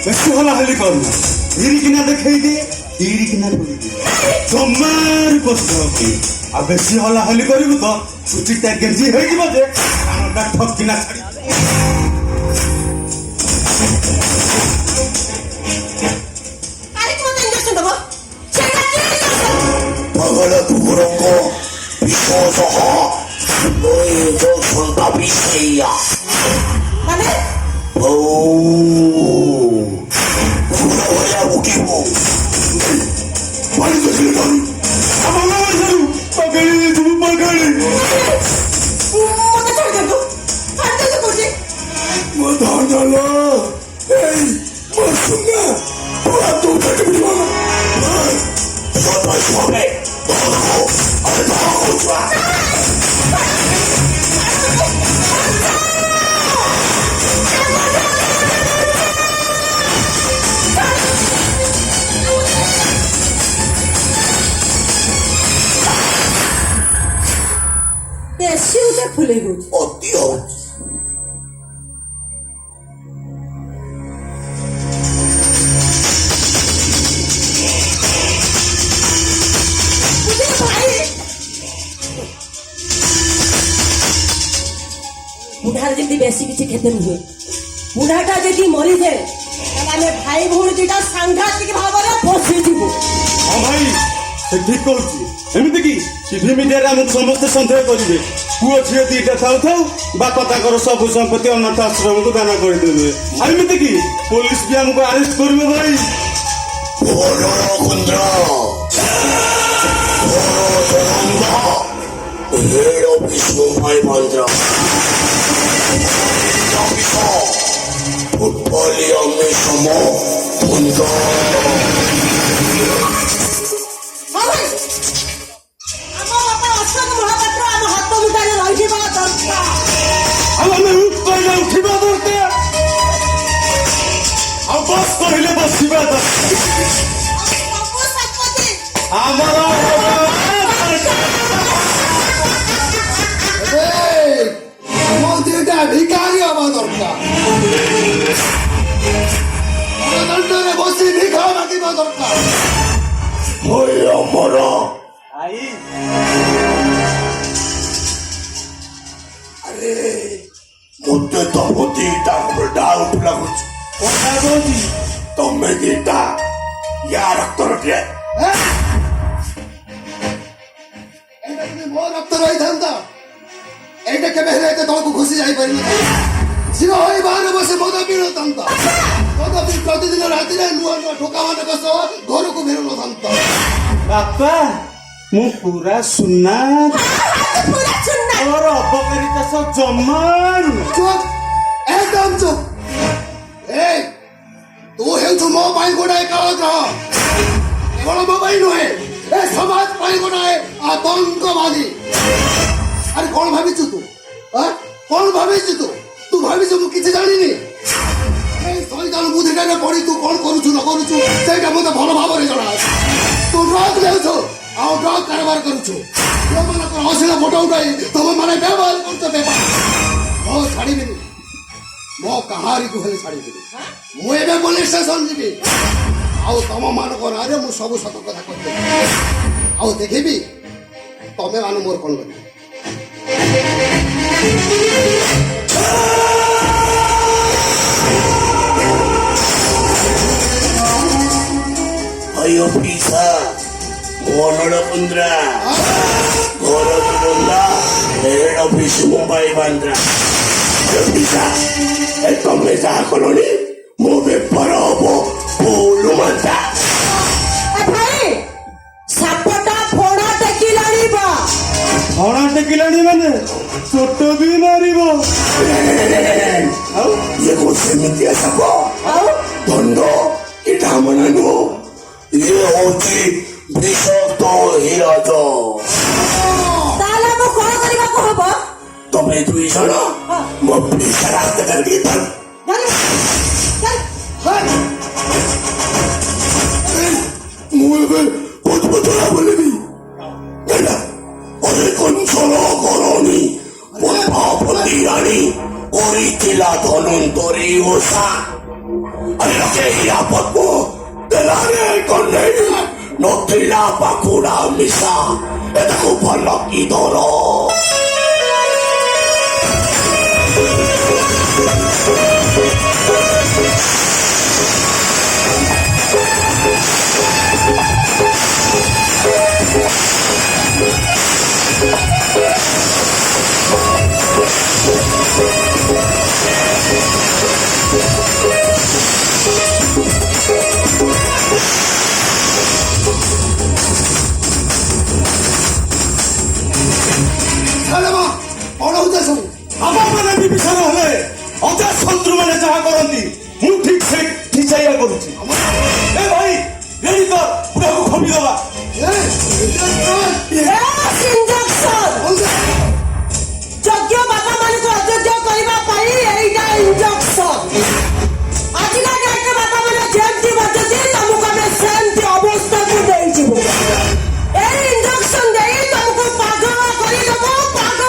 বেশি হলাহলি কর না, ইরিকিনা দেখাই দিয়ে ইরিকিনা বলি তোমার কষ্ট হবে। আর বেশি হলাহলি করিব তো ছুটিটা গেঞ্জি হয়ে যাব যে কানটা ঠকিনা ছাড়ি। পাগল কুকুরঙ্গ বিশ্বসহ নৈজ সন্তাপিসেয়া মানে ও পুরো হইয়া উঠিব বাড়িতে ছিল ধরি আমার নাম জানু পাগড়ি তুমি পাগড়ি মনে চলে গেল ফাটতে তো করছি মাথা জ্বালা এই মাসুনা পুরা তো উঠে বিড়া সবাই সবাই আরে বাবা কোচা বেশি উঠে ফুলে গেছে অতি বুढ़ार जल्दी बेसी किसी खेते नहीं बुढ़ाटा जल्दी मरी जाए ताले भाई भौणी दुटा सांघातिक भावरे फसी जीव हाँ भाई से ठीक कहूँ एमती कि टीवी मीडिया आमको समस्ते सन्देह करेंगे पुओ झील दीटा थाउ थाउ बापा ताकर सब संपत्ति अनाथ आश्रम को दान करदे। एमती कि पुलिस भी आमको अरेस्ट कर भाई उठा दरकार बस कहले बसवा মন্ত্রীটা ভিখারি হওয়া দরকার দণ্ডরে বসে ভিখা মাগিবা দরকার ওই আমার আরে মধ্যে তবে দিটা ডাউট লাগুছে কথা বলছি ତମେ ଦିଟା ୟା ରକ୍ତର ଟିଏ ଏଇଟା ଯଦି ମୋ ରକ୍ତ ରହିଥାନ୍ତା ଏଇଟା କେବେ ହେଲେ ଏତେ ତଳକୁ ଖୁସି ଯାଇପାରିନଥାନ୍ତା ଝିଅ ହୋଇ ବାହାରେ ବସି ମଦ ପିଉନଥାନ୍ତା ମଦ ପିଇ ପ୍ରତିଦିନ ରାତିରେ ନୂଆ ନୂଆ ଠୋକାମାନଙ୍କ ସହ ଘରକୁ ଫେରୁନଥାନ୍ତା ବାପା ମୁଁ ପୁରା ସୁନା पूरा चुन्ना और अपकारिता सब जमारू ଚୁପ୍ ଏକଦମ ଚୁପ୍ ଏଇ ତୁ ହେଉଛୁ ମୋ ପାଇଁ ଗୋଟାଏ କାଳଗ୍ରହ କେବଳ ମୋ ପାଇଁ ନୁହେଁ ଏ ସମାଜ ପାଇଁ ଗୋଟାଏ ଆତଙ୍କବାଦୀ ଆରେ କଣ ଭାବିଛୁ ତୁ କଣ ଭାବିଛୁ ତୁ ଭାବିଛୁ ମୁଁ କିଛି ଜାଣିନି এই শয়তান বুদ্ধিটাকে পড়ি তু কଣ କରୁଛୁ ନ କରୁଛୁ ସେଇଟା ମୋତେ ଭଲ ଭାବରେ ଜଣା ଅଛି ତୁ ଡ୍ରଗ୍ ନେଉଛୁ ଆଉ ଡ୍ରଗ୍ କାରବାର କରୁଛୁ ଯୋଉମାନଙ୍କର ଅଶ୍ଳୀଳ ଫଟୋ ଉଠାଇ ତମେମାନେ ବ୍ୟବହାର କରୁଛ ବେପାର ମୁଁ ଛାଡ଼ିବିନି ମୋ କାହାରିକୁ ହେଲେ ଛାଡ଼ିବିନି ମୁଁ ଏବେ ପୋଲିସ ଷ୍ଟେସନ ଯିବି ଆଉ ତମମାନଙ୍କ ନାଁରେ ମୁଁ ସବୁ ସତ କଥା କହିଦେବି ଆଉ ଦେଖିବି ତମେ ମାନେ ମୋର କଣ କରିବ अयो पीसा मोनड़ पुंद्रा घोर बुंदा हेड ऑफिस मुंबई बांद्रा पीसा ए तमे जा कलोनी मो बेपार हबो फूल माता ए भाई सापटा फोड़ा टेकिलाणी बा हणा टेकिलाणी माने छोट भी मारिबो ये को सेमितिया सब आउ दंड एटा मनानो ये होची विषक्त हिराज ताला मो कोन करिबा को हबो तमे दुई जण मो पीसा रास्ता करके तन ମୁଁ ଏବେ ପଦପତଳା ବୋଲିବି ଅରେ କଞ୍ଚଳ କରନି ମୋ ପାପ ଭଳି କରିଥିଲା ଧନୁନ୍ତରୀ ଓଷା ଲୋକେ ହିଆ ପଦ୍ମ ଦେଲାରେ କନେଇ ନଥିଲା ପାଖୁଡା ମିଶା ଏଟାକୁ ଭଲ କି ଧର ଶାଳମା କଣ ହଉଛି ସବୁ? ଆପଣମାନେ ବିଭୀଷଣ ହେଲେ ଅଜା ଶତ୍ରୁମାନେ ଯାହା କରନ୍ତି ମୁଁ ଠିକ ସେଇଆ କରୁଛି। ଏ ଭାଇ ରେଡି କର ପୁରାକୁ ଖୋପି ଦେବା। ଯଜ୍ଞ ବାପା ମାନଙ୍କୁ ଅଯୋଗ୍ୟ କରିବା ପାଇଁ ଏଇଟା ଇଞ୍ଜେକ୍ସନ। ଆଜିକା ଡେଟ୍ରେ ବାପା ମାନେ ଯେମିତି ବଞ୍ଚୁଛି ତମକୁ ଆମେ ସେମିତି ଅବସ୍ଥାକୁ ଦେଇଯିବୁ। ଏଇ ଇଞ୍ଜେକ୍ସନ ଦେଇ ତମକୁ ପାଗଳ କରିଦେବୁ ପାଗଳ।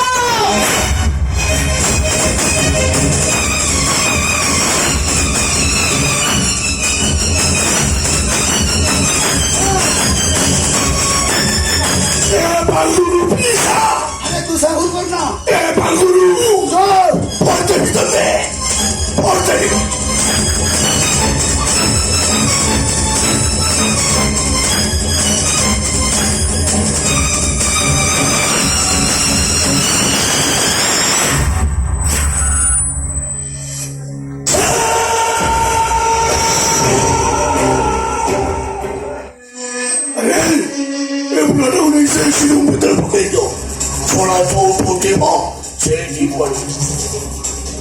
ଭାଙ୍ଗୁରୁ ପିସା আরে তুই সাহুর কর না। ଏ ଭାଙ୍ଗୁରୁ চল। ପଞ୍ଚମୀ ତତେ ପଞ୍ଚମୀ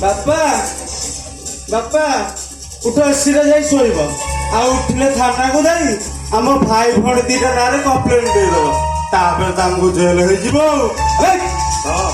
ବାପା ବାପା ଉଠ ଏସିରେ ଯାଇ ଶୋଇବ ଆଉ ଉଠିଲେ ଥାନାକୁ ଯାଇ ଆମ ଭାଇ ଭଉଣୀ ଦିଟା ନାଁରେ କମ୍ପ୍ଲେନ ଦେଇଦବ ତାପରେ ତାଙ୍କୁ ଜେଲ ହେଇଯିବ ଆଉ। ହଁ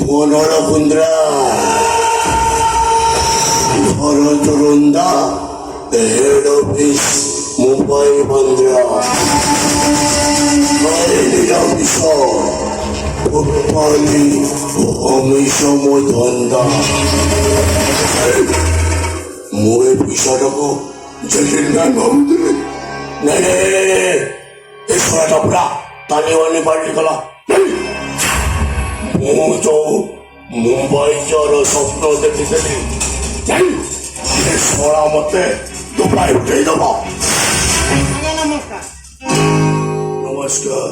মনর কুন্দ্রা ঘর চরন্দা হেড অফিস মুম্বাই বান্দ্রা নিরামিষ ভোপালি অমিষম ধন্দা ମୁଁ ଏ ପଇସାଟାକୁ ଜେଲମ୍ୟାନ ଭାବୁଥିଲି ନାଇଁ ଏ ଶଳାଟା ପୁରା ତାଲିବାନୀ ପାର୍ଟି କଲା ମୁଁ ଯୋଉ ମୁମ୍ବାଇ ଜର ସ୍ୱପ୍ନ ଦେଖିଥିଲି ଏ ଶଳା ମତେ ଦୁବାଇ ଉଠେଇଦବ। ନମସ୍କାର।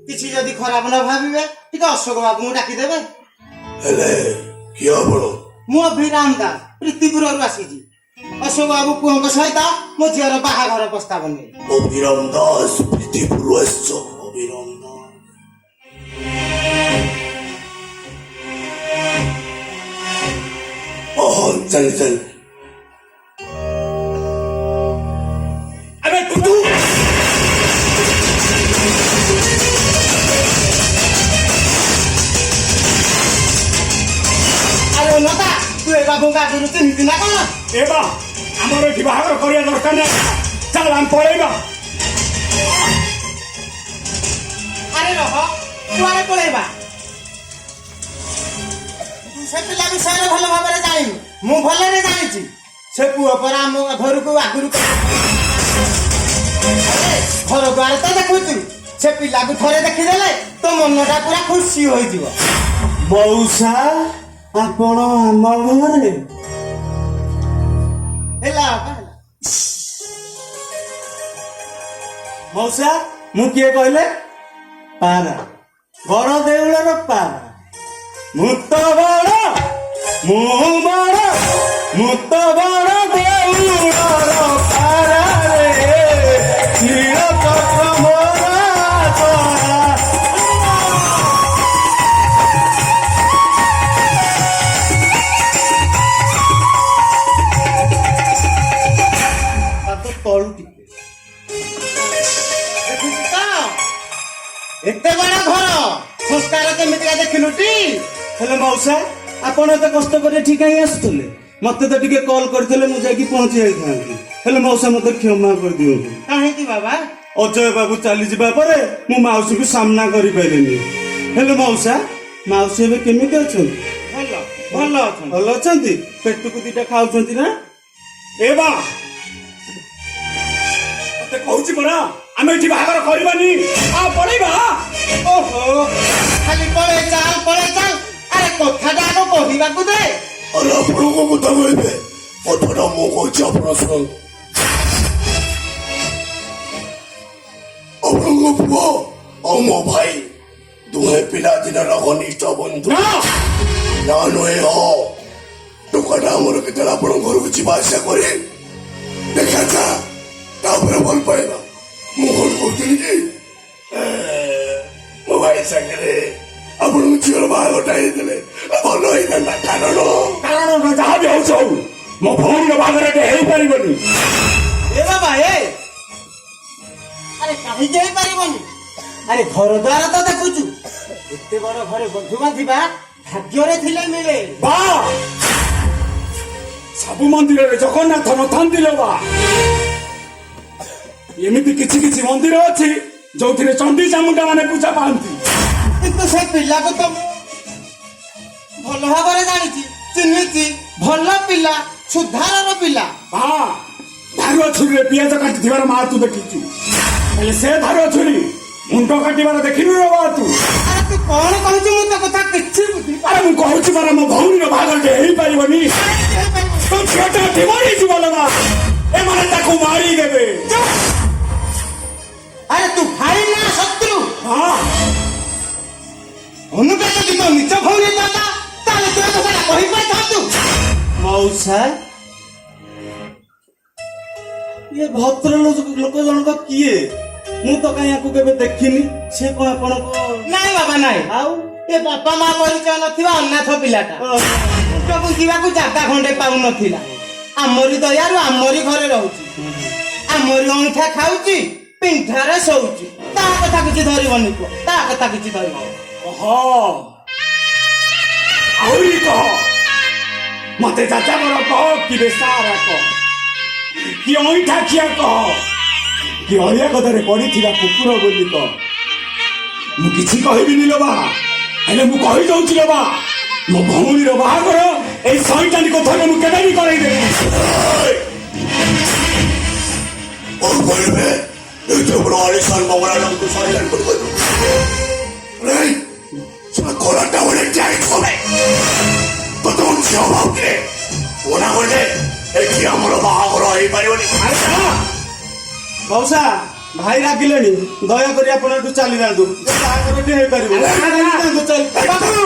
କିଛି ଯଦି ଖରାପ ନ ଭାବିବେ ଟିକେ ଅଶୋକ ବାବୁଙ୍କୁ ଡାକିଦେବେ। ହେଲେ କିଏ ଆପଣ? ମୁଁ ଅଭିରାମ ଦାସ ପ୍ରୀତିପୁରରୁ ଆସିଛି। ଅଶୋକ ବାବୁ ପୁଅଙ୍କ ସହିତ ମୋ ଝିଅର ବାହାଘର ପ୍ରସ୍ତାବ ନେଇ। ଅଭିରାମ ଦାସ ପ୍ରୀତିପୁର ଆସିଛ? ଅଭିରାମ ଦାସ ଚାଲି ଚାଲି ଆରେ ତୁ ଆରେ ନତା ତୁ ଏ ବାବୁଙ୍କ ଆଗରୁ ଚିହ୍ନିଛୁ ନା କଣ? ଏ ବା ଆମର ଏଠି ବାହାଘର କରିବା ଦରକାର ନାହିଁ ଚାଲ ଆମେ ପଳେଇବା। ଆରେ ରହ କୁଆଡେ ପଳେଇବା? ସେ ପିଲା ବିଷୟରେ ଭଲ ଭାବରେ ଜାଣିନୁ। ମୁଁ ଭଲରେ ଜାଣିଛି। ସେ ପୁଅ ପରା ଆମ ଘରକୁ ଆଗରୁ ଘର ଦ୍ୱାର ତ ଦେଖୁଛୁ। ସେ ପିଲାକୁ ଥରେ ଦେଖିଦେଲେ ତୋ ମନଟା ପୁରା ଖୁସି ହୋଇଯିବ। ମଉସା ଆପଣ ଆମ ଘରେ ହେଲା ମଉସା ମୁଁ କିଏ କହିଲେ? ପାରା ବଡ ଦେଉଳର ପାରା ମୁଁ ତ ବଡ ଦେଉଳର ପାରାରେ ନୀଳଚକ୍ର ମୋରା ତୋରା। ତଳୁ ଟିକେ ଏତେ ବଡ଼ ଘର ସଂସ୍କାର କେମିତିକା ଦେଖିଲୁଟି? ହେଲେ ମଉସା ଆପଣ ଏତେ କଷ୍ଟ କରି ଏଠି କାହିଁ ଆସୁଥିଲେ? ମତେ ତ ଟିକେ କଲ୍ କରିଥିଲେ ମୁଁ ଯାଇକି ପହଞ୍ଚି ଯାଇଥାନ୍ତି। ହେଲେ ମଉସା ମତେ କ୍ଷମା କରିଦିଅନ୍ତୁ। କାହିଁକି ବାବା? ଅଜୟ ବାବୁ ଚାଲିଯିବା ପରେ ମୁଁ ମାଉସୀକୁ ସାମ୍ନା କରିପାରିଲିନି। ହେଲେ ମଉସା ମାଉସୀ ଏବେ କେମିତି ଅଛନ୍ତି? ଭଲ ଭଲ ଅଛନ୍ତି। ଭଲ ଅଛନ୍ତି? ପେଟକୁ ଦିଟା ଖାଉଛନ୍ତି ନା? ଏ ବା ତତେ କହୁଛି ପରା ଆମେ ଏଠି ବାହାଘର କରିବାନି ଆଉ ପଳେଇବା। ଓହୋ ଖାଲି ପଳେଇ ଚାଲ ଆରେ କଥାଟା ଆଗ କହିବାକୁ ଦେ। ଆରେ ଆପଣଙ୍କ କଥା କହିବେ କଥାଟା ମୁଁ କହୁଛି ଆପଣ ଶୁଣନ୍ତୁ। ଆପଣଙ୍କ ପୁଅ ଆଉ ମୋ ଭାଇ ଦୁହେଁ ପିଲାଦିନର ଘନିଷ୍ଠ ବନ୍ଧୁ। ନା ନୁହେଁ ଟୋକାଟା ଆମର କେତେବେଳେ ଆପଣଙ୍କ ଘରକୁ ଯିବା ଆସିବା କରେ ଦେଖା ତାପରେ ଭଲ ପାଇବା। ମୁଁ କଣ କହୁଥିଲି କି ମୋ ଭାଇ ସାଙ୍ଗରେ ଆପଣଙ୍କ ଝିଅର ବାହାଘରଟା ହେଇଥିଲେ ଭଲ ହେଇଥାନ୍ତା। କାରଣ ଯାହା ବି ହଉଛି ହଉ ମୋ ଭଉଣୀର ବାହାଘରଟା ହେଇପାରିବନି। ଏ ବାବା ଆରେ କାହିଁକି ହେଇପାରିବନି? ଆରେ ଘର ଦ୍ୱାର ତ ଦେଖୁଛୁ ଏତେ ବଡ ଘରେ ବନ୍ଧୁ ବାନ୍ଧିବା ଭାଗ୍ୟରେ ଥିଲେ ମିଳେ। ବା ସବୁ ମନ୍ଦିରରେ ଜଗନ୍ନାଥ ନଥାନ୍ତି ଲୋ ବା। ଏମିତି କିଛି କିଛି ମନ୍ଦିର ଅଛି ଯୋଉଥିରେ ଚଣ୍ଡୀ ଚାମୁଣ୍ଡା ମାନେ ପୂଜା ପାଆନ୍ତି। କିନ୍ତୁ ସେ ପିଲାକୁ ତ ମୁଁ ଭଲ ଭାବରେ ଜାଣିଛି ଚିହ୍ନିଛି। ଭଲ ପିଲା ସୁଧାରର ପିଲା। ହଁ ଧାରୁଆ ଛୁରୀରେ ପିଆଜ କାଟିଥିବାର ମା ତୁ ଦେଖିଛୁ। ହେଲେ ସେ ଧାରୁଆ ଛୁରୀ ମୁଣ୍ଡ କାଟିବାର ଦେଖିନୁ ରେ ବା ତୁ। ଆରେ ତୁ କଣ କହୁଛୁ? ମୁଁ ତ କଥା କିଛି ବୁଝି ଆରେ ମୁଁ କହୁଛି ପରା ମୋ ଭଉଣୀର ବାହାଘରଟେ ହେଇପାରିବନି। ତୋ ଝିଅଟା ଏଠି ମରିଯିବ ଲୋ ମା। ଏମାନେ ତାକୁ ମାରିଦେବେ। ଆରେ ତୁ ଭାଇ ନା ଶତ୍ରୁ? ହଁ ଅନୁକା ଯଦି ତୋ ନିଜ ଭଉଣୀ ଥାନ୍ତା ତାହେଲେ ତୁ ଏ କଥାଟା କହିପାରିଥାନ୍ତୁ। ମଉସା ଇଏ ଭଦ୍ର ଲୋକ ଜଣକ କିଏ? ମୁଁ ତ କାହିଁ ୟାକୁ କେବେ ଦେଖିନି। ସେ କଣ ଆପଣଙ୍କ? ନାଇଁ ବାବା ନାଇଁ। ଆଉ ଏ ବାପା ମା ପରିଚୟ ନଥିବା ଅନାଥ ପିଲାଟା ମୁଣ୍ଡକୁ ଯିବାକୁ ଜାଗା ଖଣ୍ଡେ ପାଉନଥିଲା। ଆମରି ଦୟାରୁ ଆମରି ଘରେ ରହୁଛି। ଆମରି ଅଇଁଠା ଖାଉଛି ପିଣ୍ଢାରେ ଶୋଉଛି। ତା କଥା କିଛି ଧରିବନି ପୁଅ, ତା କଥା କିଛି ଧରିବନି। ଆହୁରି କହ ମତେ ଯାଯାବର କହ କି ବେସାରା କହ କି ଅଇଁଠା ଖିଆ କହ କି ଅଳିଆ ଗଦାରେ ପଡିଥିବା କୁକୁର ବୋଲି କହ। ମୁଁ କିଛି କହିବିନି ଲୋ ବା। ହେଲେ ମୁଁ କହିଦଉଛି ଲୋ ବା ମୋ ଭଉଣୀର ବାହାଘର ଏଇ ଶଇତାନି କଥାରେ ମୁଁ କେବେ ବି କରେଇଦେବି। କଳାটা বলে যাই সবাই তখন ঝিও ভাবলে ওনা বলে এটি আমার বাহাঘর হইপারিবনি। ମଉସା ଭାଇ ରାଗିଲେଣି। ଦୟାକରି ଆପଣ ଏଠୁ ଚାଲି ଯାଆନ୍ତୁ। ବାହାଘରଟି ହେଇପାରିବ। ବାବୁ